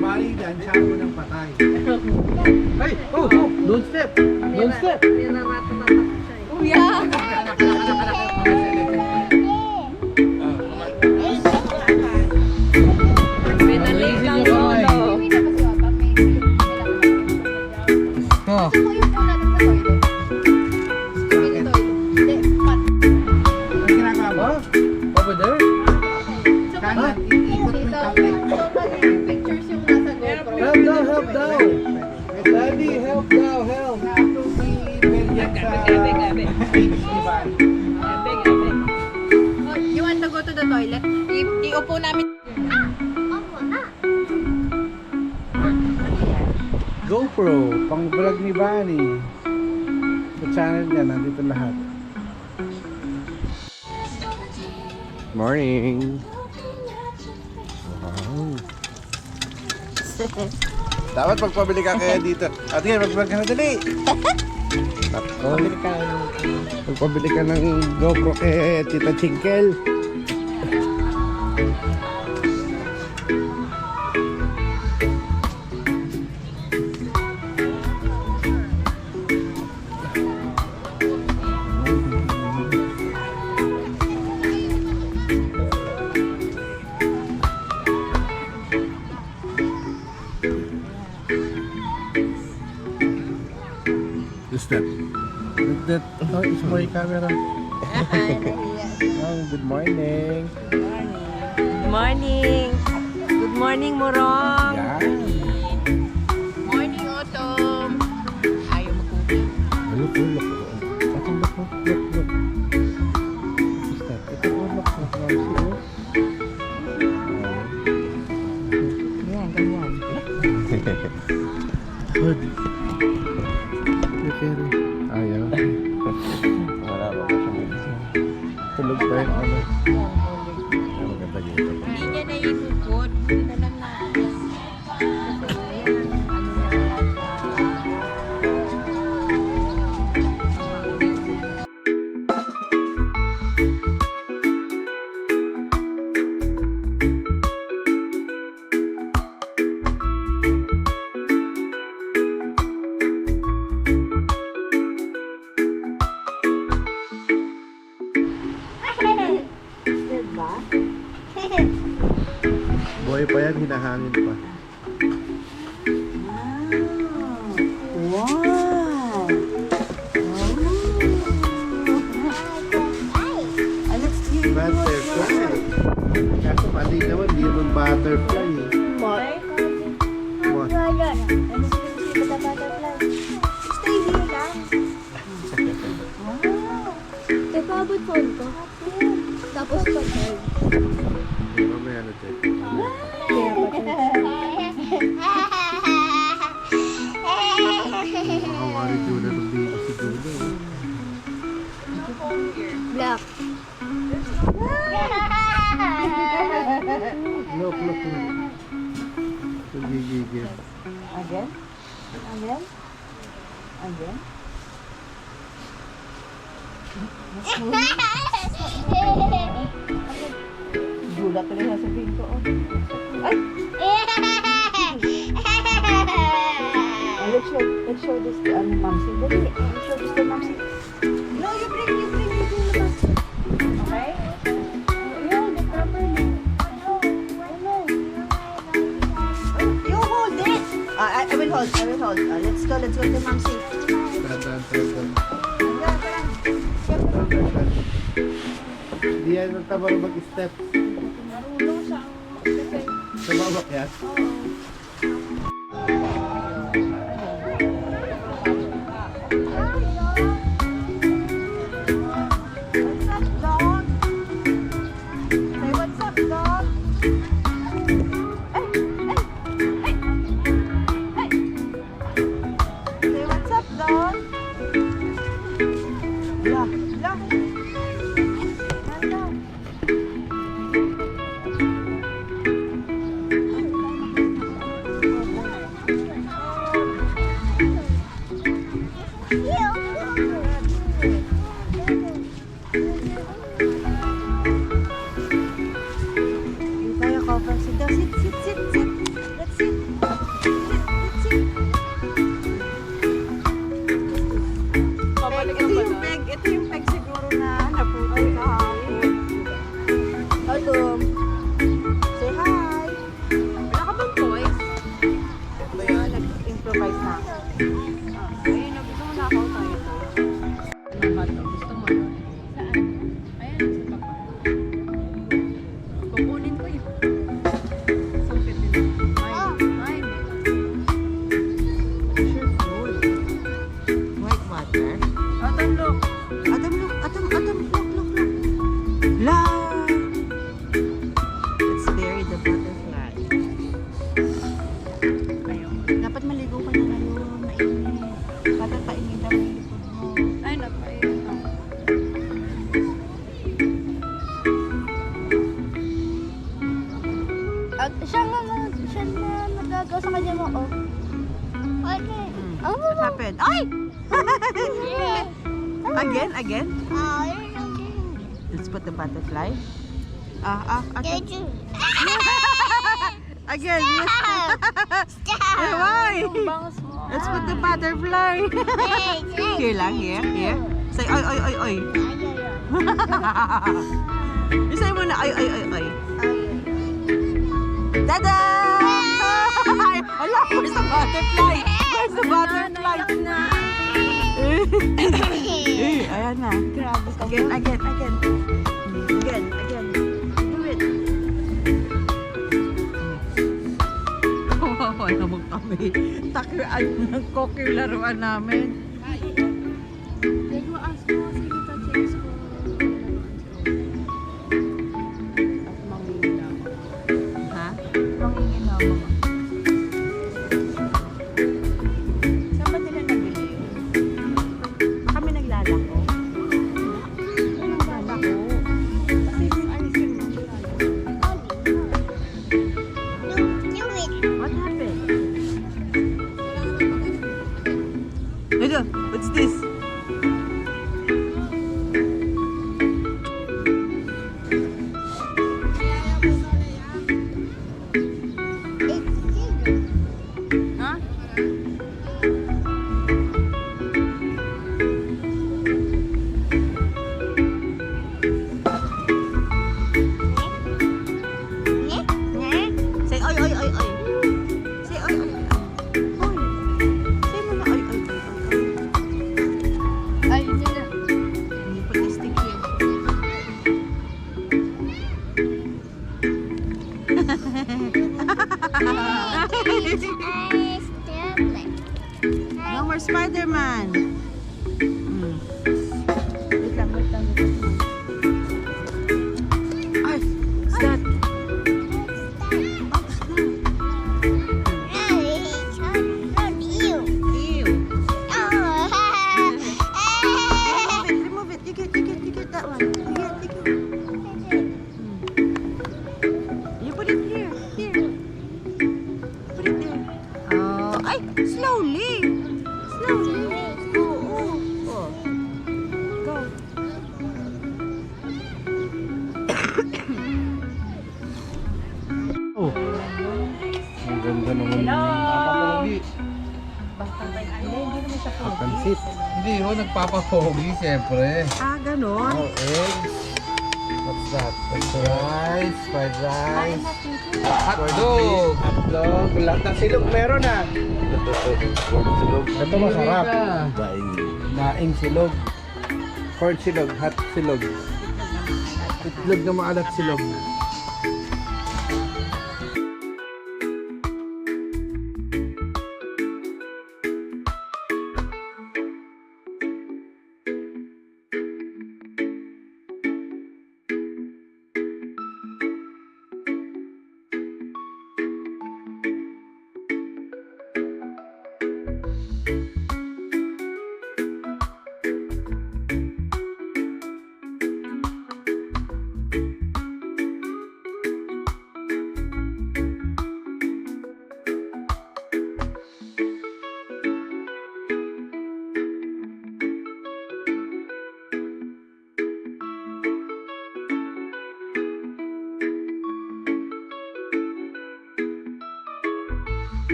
[SPEAKER 2] Bali dyan, siya ako ng patay. Ay! Oh! Don't step! Don't step!
[SPEAKER 6] Kuya! Binalik ang solo.
[SPEAKER 2] Oh! Ano ginagawa mo? Over there? Kanan, ikot mo yung tablet. Help daw, help daw! Daddy, help daw, help!
[SPEAKER 6] You want to go to the toilet? Iupo namin.
[SPEAKER 2] GoPro, pang vlog ni Bunny. Sa channel niya, nandito lahat. Morning! Wow! Dapat magpabili ka kaya dito. At yan, mag-vlog ka na dali! Nako. Magpabili ka ng GoPro kay Tita Chinkel. Who's that? Oh, it's my camera. Oh, good morning.
[SPEAKER 6] Good morning. Good morning, Morong.
[SPEAKER 2] Yan. Good. Pero ayaw.
[SPEAKER 4] Wala ba ko siya minsan?
[SPEAKER 2] Tulog pa yung ano. Ay, maganda dito.
[SPEAKER 3] Hindi niya na ikukod. Hindi na lang natin. Diba?
[SPEAKER 2] Buhay pa yan, hinahangin pa.
[SPEAKER 3] Wow! Let's see.
[SPEAKER 2] Butterfly. Kaso mali naman, di naman butterfly eh. What?
[SPEAKER 3] Stay here lang.
[SPEAKER 6] Ipabot phone ko. Tapos patay.
[SPEAKER 2] Di ba may ano check?
[SPEAKER 6] Kaya patay.
[SPEAKER 2] Makawari Jula ng baby si Jula eh.
[SPEAKER 6] Black.
[SPEAKER 2] Look, look. Gigigil.
[SPEAKER 3] Again? Again? Again? Gulat tuloy sasabihin ko. Oh. Ay! Let's show this to Mamsi. Dali, let's show this to Mamsi. No, you bring Okay? Yeah, the properly. You hold it. I will hold. Let's go to Mamsi.
[SPEAKER 2] Tantan. Di yan ang tabar mag-step. Sa bawak yan?
[SPEAKER 3] What's up, dog? Say what's up, dog? La. Tayo cover. Sit down. Sit. Let's sit. Let's sit. Ito yung peg siguro na naputol kahapon.
[SPEAKER 6] Hello.
[SPEAKER 3] Say hi.
[SPEAKER 6] Wala ka bang toys?
[SPEAKER 3] Ito yun, nag-improvise na ako.
[SPEAKER 6] Ayun, gusto mo nakaw tayo. Ano ba ito? Gusto mo? Saan? Ayan, sa papa. Kukunin ko yun. Sungkit din. Ay.
[SPEAKER 3] Sure food. White water.
[SPEAKER 6] Atam, look.
[SPEAKER 3] Look. La! Let's bury the butterfly. Dapat maligo ka na ngayon. Mainit. Dapat painit ang likod mo.
[SPEAKER 6] Ay, napayun.
[SPEAKER 5] At siya nga nagagawa sa kanya mo, oh. Okay.
[SPEAKER 3] What happened? Ay! Again? Let's put the butterfly. Okay. Again. Why? Let's put the butterfly. Here lang, here. Say, oy. Isay mo na, oy. Tada! Ala, where's the butterfly? Ayan na.
[SPEAKER 5] Grabe ka.
[SPEAKER 3] Again. Do it. Kawawa naman kami. Takiran ng cook yung laruan namin.
[SPEAKER 6] Nag-aas mo kasi kita chase ko.
[SPEAKER 3] Ha? Mangingin ako. No more Spider-Man. Wait lang. Ay, what's that? Ew. Remove it. You get that one. You get. You put it here. Put it there. Oh, ay, slowly. Oh. Go.
[SPEAKER 2] Oh. Ang ganda naman. Papapogi. Pansit. Hindi, nagpapapogi, siyempre.
[SPEAKER 3] Ganon.
[SPEAKER 2] Oh, eggs. What's that? That's rice, fried rice.
[SPEAKER 4] Hotdog. Hotdog. Lahat ng silog meron ah.
[SPEAKER 2] Ito masarap.
[SPEAKER 4] Daing silog.
[SPEAKER 2] Corn silog, hot silog. Itlog na maalat silog.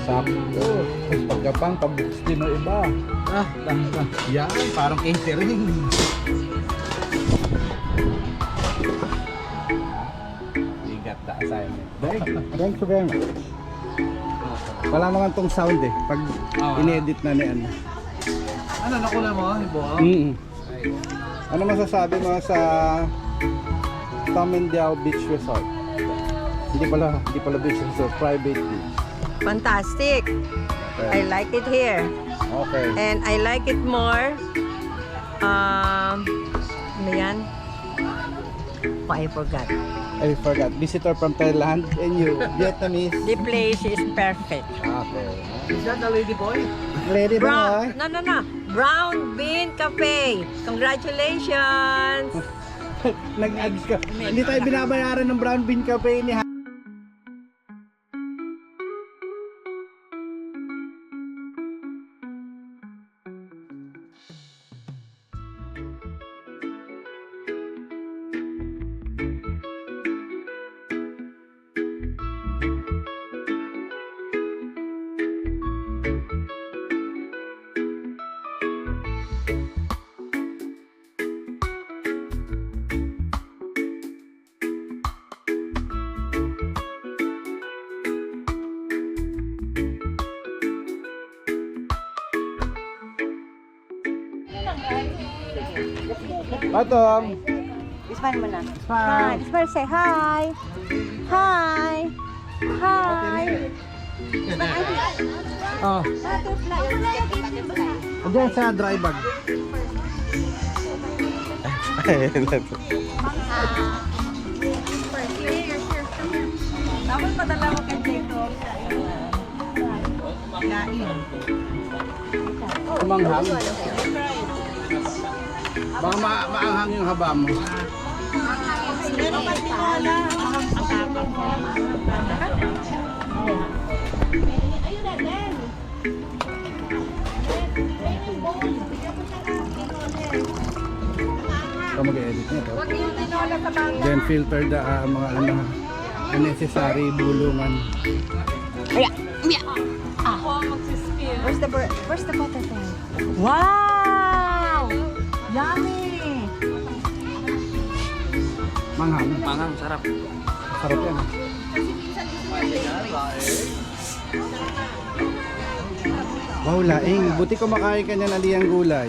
[SPEAKER 2] Sakto. Tapos pagkapang, pabuks din ng iba. Yan, parang catering. You got the assignment. Thank you very much. Wala naman tong sound eh. Pag in-edit na ni ano.
[SPEAKER 7] Ano, nakula mo? Ibo?
[SPEAKER 2] Ano masasabi mo sa Tom and Diao Beach Resort? Hindi pala beach resort, private beach.
[SPEAKER 3] Fantastic. I like it here.
[SPEAKER 2] Okay.
[SPEAKER 3] And I like it more. Ano yan? Oh, I forgot.
[SPEAKER 2] I forgot. Visitor from Thailand and you, Vietnamese.
[SPEAKER 3] The place is perfect.
[SPEAKER 2] Okay.
[SPEAKER 7] Is that the lady boy?
[SPEAKER 2] Ready
[SPEAKER 3] Brown,
[SPEAKER 2] ba?
[SPEAKER 3] no. Brown Bean Cafe. Congratulations.
[SPEAKER 2] Nag-ads ka. Hindi tayo binabayaran ng Brown Bean Cafe ni Patong.
[SPEAKER 3] Smile mo na.
[SPEAKER 2] Smile.
[SPEAKER 3] Smile, say hi. Hi. Hi.
[SPEAKER 2] Oh. Diyan sa dry bag.
[SPEAKER 3] Dapat padala mo kay Jacob.
[SPEAKER 2] Manghang. Baka maanghang yung haba mo.
[SPEAKER 3] Meron pa tinola. Ayun na din.
[SPEAKER 2] Ito mag-edit nito.
[SPEAKER 3] Huwag yung tinola sa bangka.
[SPEAKER 2] Then filter the mga unnecessary bulungan.
[SPEAKER 3] Where's the butterfly? Wow! Yummy!
[SPEAKER 2] Manghang.
[SPEAKER 8] Mangang, sarap.
[SPEAKER 2] Sarap yan. Wow, laing. Buti kumakain ka niyan aliyang gulay.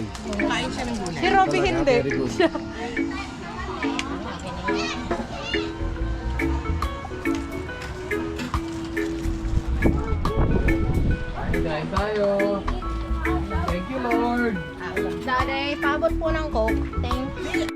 [SPEAKER 3] Si Robby hindi.
[SPEAKER 2] Very good.
[SPEAKER 7] Kain tayo. Thank you, Lord.
[SPEAKER 5] Daday, paabot po ng Coke. Thank you.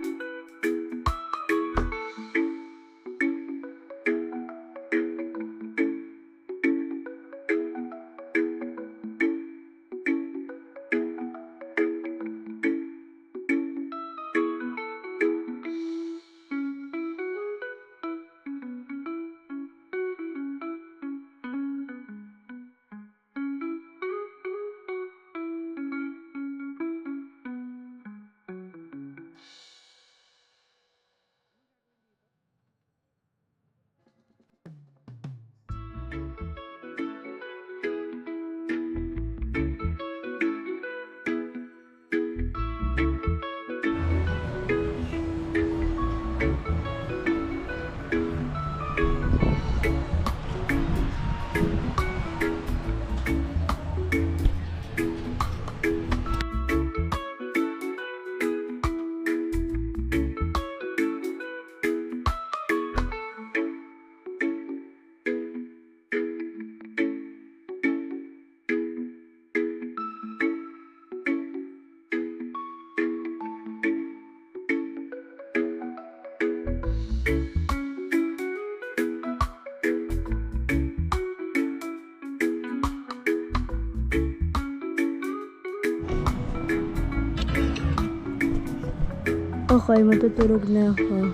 [SPEAKER 6] Okay, matutulog na ako.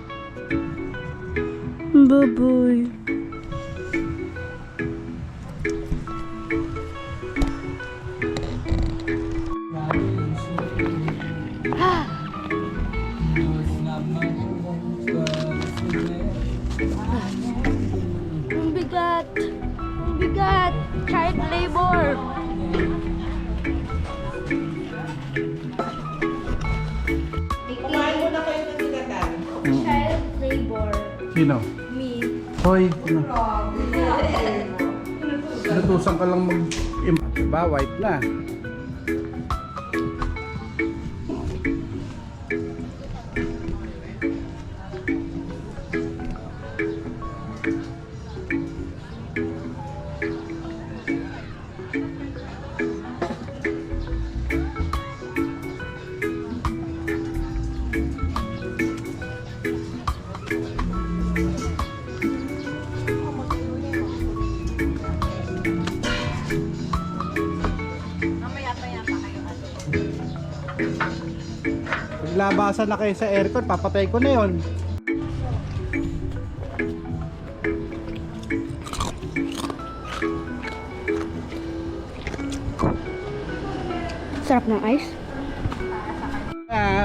[SPEAKER 6] Bye-bye.
[SPEAKER 5] Ang bigat. Ang bigat. Child labor.
[SPEAKER 3] Kumain muna kayo ng nilatan.
[SPEAKER 5] Child labor.
[SPEAKER 2] Sino?
[SPEAKER 5] Me.
[SPEAKER 2] Hoy, ano? Natusan ka lang mag... Diba, white na. Labasan na kayo sa aircon, papatay ko na yon.
[SPEAKER 6] Sarap ng ice.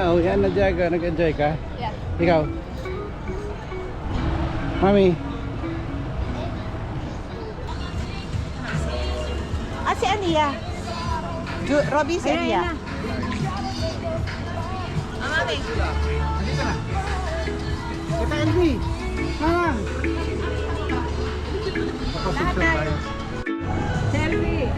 [SPEAKER 2] Oh, yan, na-enjoy ka, nag-enjoy ka?
[SPEAKER 5] Yeah.
[SPEAKER 2] Ikaw? Mami?
[SPEAKER 3] Si Alia. Robby, si Alia.
[SPEAKER 2] Kita Elvi! Ah! Papasok tayo.
[SPEAKER 3] Selfie.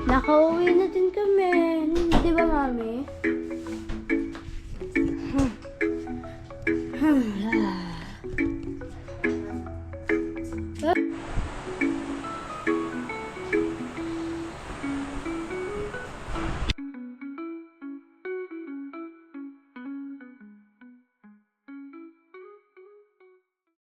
[SPEAKER 5] nakauwi na din kami. Di ba, Mami?